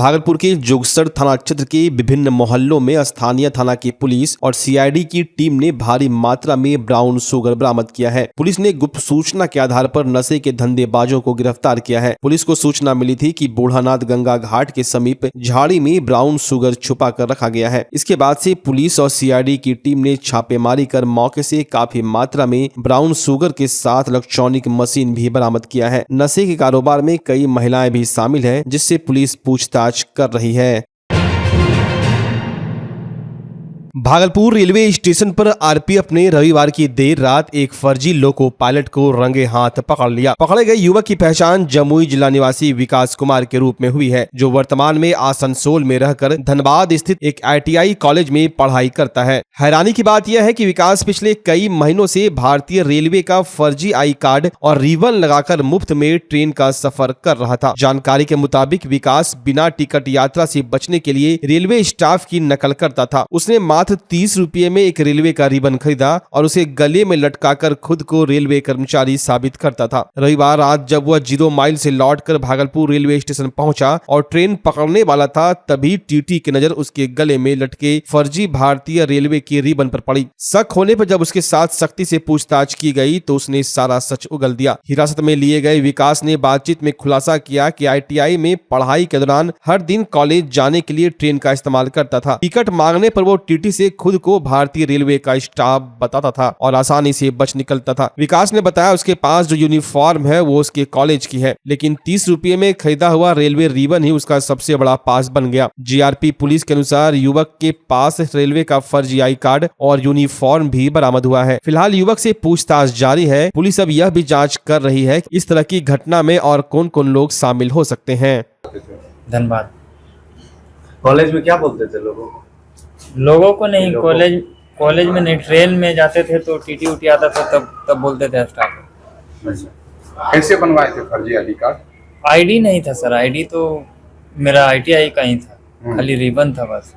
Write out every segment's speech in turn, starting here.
भागलपुर के जोगसर थाना क्षेत्र के विभिन्न मोहल्लों में स्थानीय थाना की पुलिस और सीआईडी की टीम ने भारी मात्रा में ब्राउन शुगर बरामद किया है। पुलिस ने गुप्त सूचना के आधार पर नशे के धंधेबाजों को गिरफ्तार किया है। पुलिस को सूचना मिली थी कि बूढ़ानाथ गंगा घाट के समीप झाड़ी में ब्राउन शुगर छुपा कर रखा गया है। इसके बाद से पुलिस और सीआईडी की टीम ने छापेमारी कर मौके से काफी मात्रा में ब्राउन शुगर के साथ इलेक्ट्रॉनिक मशीन भी बरामद किया है। नशे के कारोबार में कई महिलाएं भी शामिल है, जिससे पुलिस पूछताछ कर रही है। भागलपुर रेलवे स्टेशन पर आरपीएफ ने रविवार की देर रात एक फर्जी लोको पायलट को रंगे हाथ पकड़ लिया। पकड़े गए युवक की पहचान जमुई जिला निवासी विकास कुमार के रूप में हुई है, जो वर्तमान में आसनसोल में रहकर धनबाद स्थित एक आईटीआई कॉलेज में पढ़ाई करता है। हैरानी की बात यह है कि विकास पिछले कई महीनों से भारतीय रेलवे का फर्जी आई कार्ड और रिबन लगाकर मुफ्त में ट्रेन का सफर कर रहा था। जानकारी के मुताबिक विकास बिना टिकट यात्रा से बचने के लिए रेलवे स्टाफ की नकल करता था। उसने मात्र 30 रुपये में एक रेलवे का रिबन खरीदा और उसे गले में लटकाकर खुद को रेलवे कर्मचारी साबित करता था। रविवार रात जब वह 0 माइल से लौटकर भागलपुर रेलवे स्टेशन पहुंचा और ट्रेन पकड़ने वाला था, तभी टीटी की नजर उसके गले में लटके फर्जी भारतीय रेलवे के रिबन पर पड़ी। शक होने पर जब उसके साथ सख्ती से पूछताछ की गई तो उसने सारा सच उगल दिया। हिरासत में लिए गए विकास ने बातचीत में खुलासा किया कि आईटीआई में पढ़ाई के दौरान हर दिन कॉलेज जाने के लिए ट्रेन का इस्तेमाल करता था। टिकट मांगने पर वो टीटी से खुद को भारतीय रेलवे का स्टाफ बताता था और आसानी से बच निकलता था। विकास ने बताया उसके पास जो यूनिफॉर्म है वो उसके कॉलेज की है, लेकिन 30 रुपये में खरीदा हुआ रेलवे रिबन ही उसका सबसे बड़ा पास बन गया। जीआरपी पुलिस के अनुसार युवक के पास रेलवे का फर्जी आई कार्ड और यूनिफॉर्म भी बरामद हुआ है। फिलहाल युवक से पूछताछ जारी है। पुलिस अब यह भी जाँच कर रही है कि इस तरह की घटना में और कौन कौन लोग शामिल हो सकते हैं। धन्यवाद। कॉलेज में क्या बोलते थे लोगों को नहीं, कॉलेज में नहीं, ट्रेन में जाते थे तो टीटी उटी आता था तब बोलते थे स्टाफ। अच्छा, कैसे बनवाए थे फर्जी आईडी कार्ड? आईडी नहीं था सर, आईडी तो मेरा आईटीआई का ही था, खाली रिबन था बस।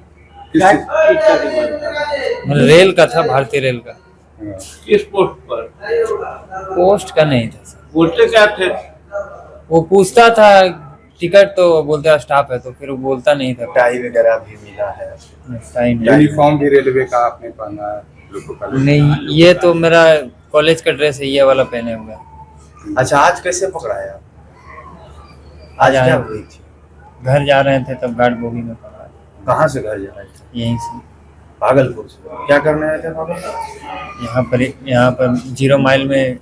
मतलब रेल का था, भारतीय रेल का। किस पोस्ट पर? पोस्ट का नहीं था सर। बोलते क्या थे? वो पूछता था टिकट तो बोलते स्टाफ है, तो फिर वो बोलता नहीं था। टाई वगैरह भी मिला है, यूनिफॉर्म भी रेलवे का आपने पहना है? नहीं, ये तो मेरा कॉलेज का ड्रेस है, ये वाला पहने हुआ। अच्छा, आज कैसे पकड़ा है? आज क्या हुई थी? घर जा रहे थे तब गार्ड बोगी में पकड़ा। कहाँ से घर जा रहे थे? यहीं से, भागलपुर से। क्या करने आए थे भागलपुर? यहाँ पर 0 माइल में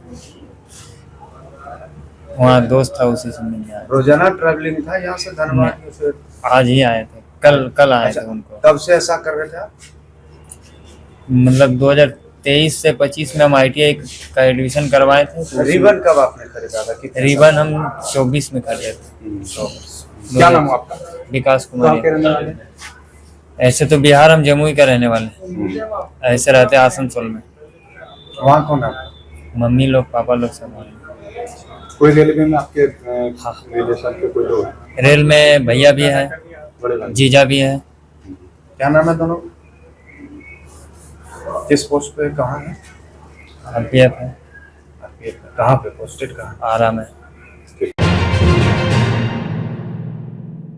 वहाँ दोस्त था, उसी से मिलने आए। रोजाना ट्रैवलिंग था यहाँ से धनबाद? फिर आज ही आए थे, कल आए थे उनको। कब से ऐसा कर रहे थे? मतलब 2023 से 25 में हम आईटीआई का एडमिशन करवाए थे। रिबन कब आपने खरीदा था? रिबन हम 24 में खरीदे थे। क्या नाम आपका? विकास कुमार। ऐसे तो बिहार, हम जमुई का रहने वाले, ऐसे रहते आसनसोल में। वहाँ कौन है? मम्मी लोग, पापा लोग सब। कोई रेलवे में आपके रिलेशन के कोई लोग? रेल में भैया भी है, जीजा भी है। क्या नाम है दोनों? किस पोस्ट पे, कहाँ है? आरपीएफ है। कहाँ पे पोस्टेड? कहाँ? आरा में।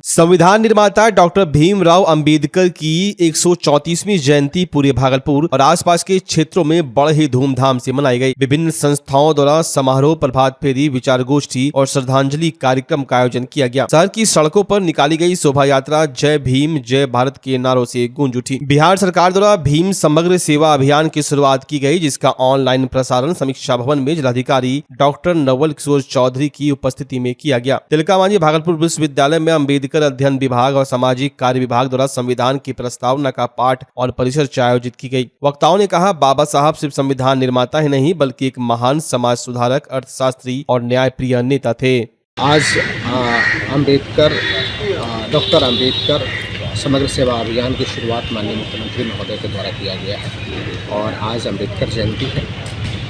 संविधान निर्माता डॉक्टर भीमराव अंबेडकर की 134वीं जयंती पूरे भागलपुर और आसपास के क्षेत्रों में बड़े ही धूमधाम से मनाई गई। विभिन्न संस्थाओं द्वारा समारोह, प्रभात फेरी, विचार गोष्ठी और श्रद्धांजलि कार्यक्रम का आयोजन किया गया। शहर की सड़कों पर निकाली गई शोभा यात्रा जय भीम जय भारत के नारों से गूंज उठी। बिहार सरकार द्वारा भीम समग्र सेवा अभियान की शुरुआत की गई, जिसका ऑनलाइन प्रसारण समीक्षा भवन में जिलाधिकारी डॉक्टर नवल किशोर चौधरी की उपस्थिति में किया गया। तिलका मांझी भागलपुर विश्वविद्यालय में अंबेडकर अध्ययन विभाग और सामाजिक कार्य विभाग द्वारा संविधान की प्रस्तावना का पाठ और परिचर्चा आयोजित की गई। वक्ताओं ने कहा, बाबा साहब सिर्फ संविधान निर्माता ही नहीं बल्कि एक महान समाज सुधारक, अर्थशास्त्री और न्यायप्रिय नेता थे। आज डॉक्टर अंबेडकर समग्र सेवा अभियान की शुरुआत माननीय मुख्यमंत्री महोदय के द्वारा किया गया है और आज अंबेडकर जयंती है।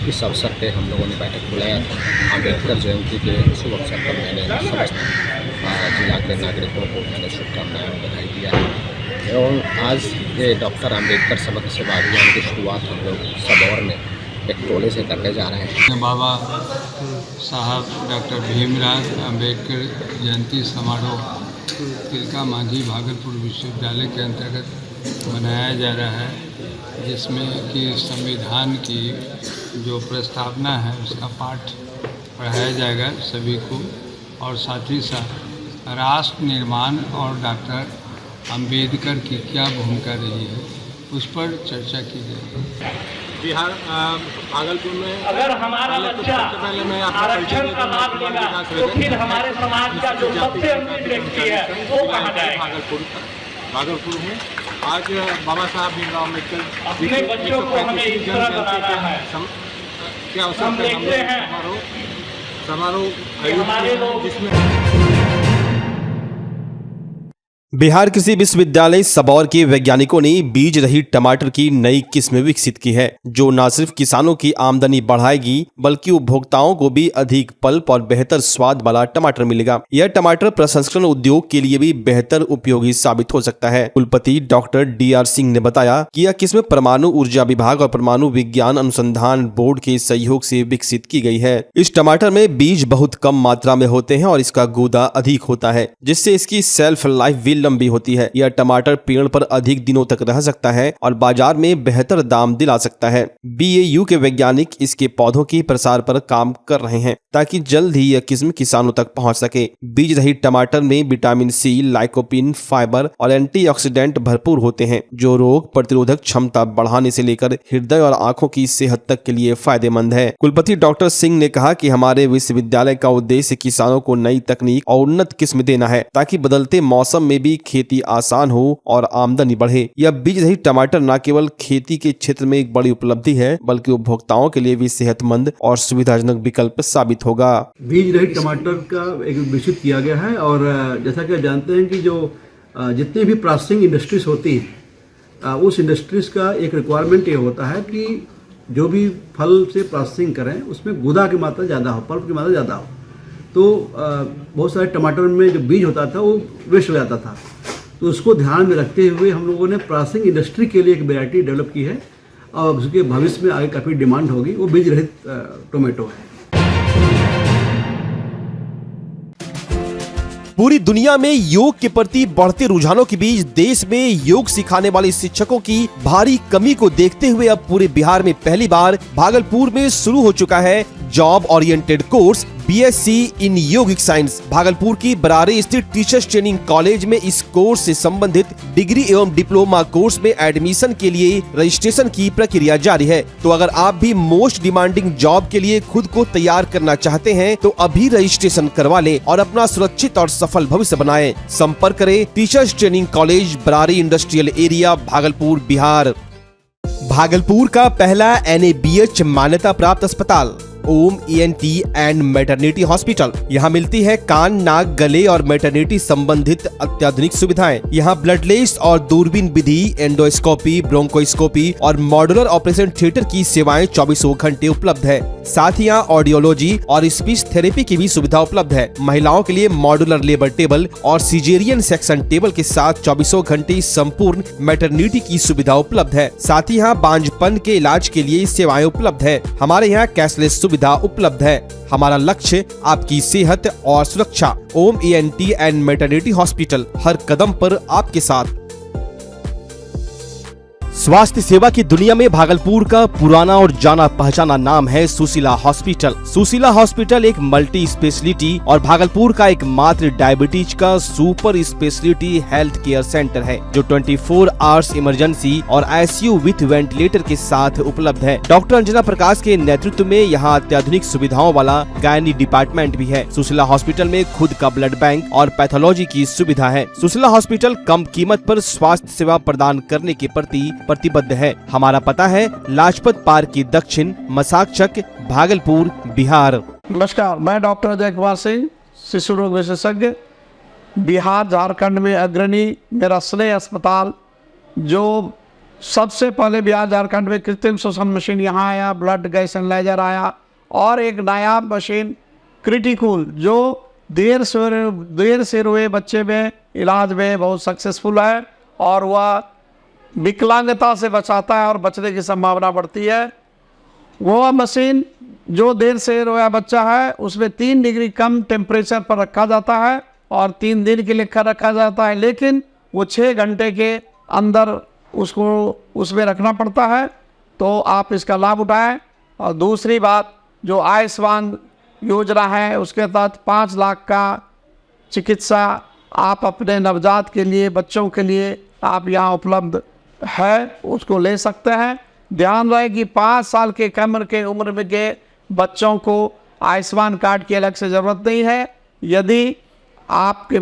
इस अवसर पे हम लोगों ने बैठक बुलाया था। अंबेडकर जयंती के शुभ अवसर पर मैंने समस्त जिला के नागरिकों को मैंने शुभकामनाएं और बधाई दिया है। एवं आज ये डॉक्टर अंबेडकर समग्र सेवा अभियान की शुरुआत हम लोग सबौर में एक टोले से करने जा रहे हैं। बाबा साहब डॉक्टर भीमराव अंबेडकर जयंती समारोह तिलका मांझी भागलपुर विश्वविद्यालय के अंतर्गत बनाया जा रहा है, जिसमें कि संविधान की जो प्रस्तावना है उसका पाठ पढ़ाया जाएगा सभी को, और साथ ही साथ राष्ट्र निर्माण और डॉक्टर अंबेडकर की क्या भूमिका रही है उस पर चर्चा की जाएगी। बिहार भागलपुर में अगर हमारा बच्चा आरक्षण का लाभ लेगा तो फिर हमारे समाज का जो सबसे अमीर व्यक्ति है वो कहाँ जाएगा? भागलपुर में आज बाबा साहब भीमराव अम्बेडकर अपने बच्चों को हमें इस तरह बनाना है। क्या हम देखते हैं समारोह हमारे लोग जिसमें बिहार कृषि विश्वविद्यालय सबौर के वैज्ञानिकों ने बीज रहित टमाटर की नई किस्म विकसित की है, जो न सिर्फ किसानों की आमदनी बढ़ाएगी बल्कि उपभोक्ताओं को भी अधिक पल्प और बेहतर स्वाद वाला टमाटर मिलेगा। यह टमाटर प्रसंस्करण उद्योग के लिए भी बेहतर उपयोगी साबित हो सकता है। कुलपति डॉक्टर DR सिंह ने बताया कि यह किस्म परमाणु ऊर्जा विभाग और परमाणु विज्ञान अनुसंधान बोर्ड के सहयोग से विकसित की गई है। इस टमाटर में बीज बहुत कम मात्रा में होते हैं और इसका गूदा अधिक होता है, जिससे इसकी सेल्फ लाइफ भी लंबी होती है। यह टमाटर पेड़ पर अधिक दिनों तक रह सकता है और बाजार में बेहतर दाम दिला सकता है। BAU के वैज्ञानिक इसके पौधों के प्रसार पर काम कर रहे हैं ताकि जल्द ही यह किस्म किसानों तक पहुंच सके। बीज रहित टमाटर में विटामिन C, लाइकोपिन, फाइबर और एंटीऑक्सीडेंट भरपूर होते हैं, जो रोग प्रतिरोधक क्षमता बढ़ाने से लेकर हृदय और आंखों की सेहत तक के लिए फायदेमंद है। कुलपति डॉक्टर सिंह ने कहा कि हमारे विश्वविद्यालय का उद्देश्य किसानों को नई तकनीक और उन्नत किस्म देना है ताकि बदलते मौसम में भी खेती आसान हो और आमदनी बढ़े। यह बीज रहित टमाटर न केवल खेती के क्षेत्र में एक बड़ी उपलब्धि है बल्कि उपभोक्ताओं के लिए भी सेहतमंद और सुविधाजनक विकल्प साबित होगा। बीज रहित टमाटर का एक विकसित किया गया है और जैसा कि आप जानते हैं कि जो जितनी भी प्रोसेसिंग इंडस्ट्रीज होती हैं उस इंडस्ट्रीज का एक रिक्वायरमेंट ये होता है कि जो भी फल से प्रोसेसिंग करें उसमें गुदा की मात्रा ज़्यादा हो, पल्प की मात्रा ज़्यादा हो। तो बहुत सारे टमाटर में जो बीज होता था वो वेस्ट हो जाता था, तो उसको ध्यान में रखते हुए हम लोगों ने प्रोसेसिंग इंडस्ट्री के लिए एक वैरायटी डेवलप की है और उसके भविष्य में आगे काफ़ी डिमांड होगी। वो बीज रहित टोमेटो है। पूरी दुनिया में योग के प्रति बढ़ते रुझानों के बीच देश में योग सिखाने वाले शिक्षकों की भारी कमी को देखते हुए अब पूरे बिहार में पहली बार भागलपुर में शुरू हो चुका है जॉब ओरिएंटेड कोर्स BSc इन योगिक साइंस। भागलपुर की बरारी स्थित टीचर्स ट्रेनिंग कॉलेज में इस कोर्स से संबंधित डिग्री एवं डिप्लोमा कोर्स में एडमिशन के लिए रजिस्ट्रेशन की प्रक्रिया जारी है। तो अगर आप भी मोस्ट डिमांडिंग जॉब के लिए खुद को तैयार करना चाहते हैं तो अभी रजिस्ट्रेशन करवा लें और अपना सुरक्षित और सफल भविष्य बनाएं। संपर्क करें teachers training college, Barari industrial area, Bhagalpur, Bihar. Bhagalpur का पहला NABH मान्यता प्राप्त अस्पताल ओम ENT एंड मैटरनिटी हॉस्पिटल। यहाँ मिलती है कान, नाक, गले और मैटरनिटी संबंधित अत्याधुनिक सुविधाएं। यहाँ ब्लडलेस और दूरबीन विधि, एंडोस्कोपी, ब्रोंकोस्कोपी और मॉड्यूलर ऑपरेशन थिएटर की सेवाएं 24 घंटे उपलब्ध है। साथ ही यहाँ ऑडियोलॉजी और स्पीच थेरेपी की भी सुविधा उपलब्ध है। महिलाओं के लिए मॉड्यूलर लेबर टेबल और सिजेरियन सेक्शन टेबल के साथ 24 घंटे संपूर्ण मैटरनिटी की सुविधा उपलब्ध है। साथ ही यहाँ बांझपन के इलाज के लिए सेवाएं उपलब्ध है। हमारे यहाँ कैशलेस सुविधा उपलब्ध है। हमारा लक्ष्य आपकी सेहत और सुरक्षा। ओम ENT एंड मैटरनिटी हॉस्पिटल, हर कदम पर आपके साथ। स्वास्थ्य सेवा की दुनिया में भागलपुर का पुराना और जाना पहचाना नाम है सुशीला हॉस्पिटल। सुशीला हॉस्पिटल एक मल्टी स्पेशलिटी और भागलपुर का एकमात्र डायबिटीज का super speciality health care centre है, जो 24 आवर्स इमरजेंसी और ICU विथ वेंटिलेटर के साथ उपलब्ध है। डॉक्टर अंजना प्रकाश के नेतृत्व में यहाँ अत्याधुनिक सुविधाओं वाला गायनी डिपार्टमेंट भी है। सुशीला हॉस्पिटल में खुद का ब्लड बैंक और पैथोलॉजी की सुविधा है। सुशीला हॉस्पिटल कम कीमत पर स्वास्थ्य सेवा प्रदान करने के प्रति प्रतिबद्ध है। हमारा पता है लाजपत पार्क की दक्षिण, मसाकचक, भागलपुर, बिहार। नमस्कार, मैं डॉक्टर अजय कुमार सिंह, शिशु रोग विशेषज्ञ, बिहार झारखंड में अग्रणी। मेरा स्नेह अस्पताल जो सबसे पहले बिहार झारखंड में कृत्रिम श्वसन मशीन यहाँ आया, ब्लड गैस एनालाइजर आया और एक नायाब मशीन क्रिटिकल जो देर से रोए बच्चे में इलाज में बहुत सक्सेसफुल है और वह विकलांगता से बचाता है और बचने की संभावना बढ़ती है। वो मशीन जो देर से रोया बच्चा है उसमें 3 डिग्री कम टेम्परेचर पर रखा जाता है और 3 दिन के लिए रखा जाता है, लेकिन वो 6 घंटे के अंदर उसको उसमें रखना पड़ता है। तो आप इसका लाभ उठाएं। और दूसरी बात, जो आयुष्मान योजना है उसके तहत 5 लाख का चिकित्सा आप अपने नवजात के लिए, बच्चों के लिए आप यहाँ उपलब्ध है, उसको ले सकते हैं। ध्यान रहे कि 5 साल के कम के उम्र में के बच्चों को आयुष्मान कार्ड की अलग से ज़रूरत नहीं है। यदि आपके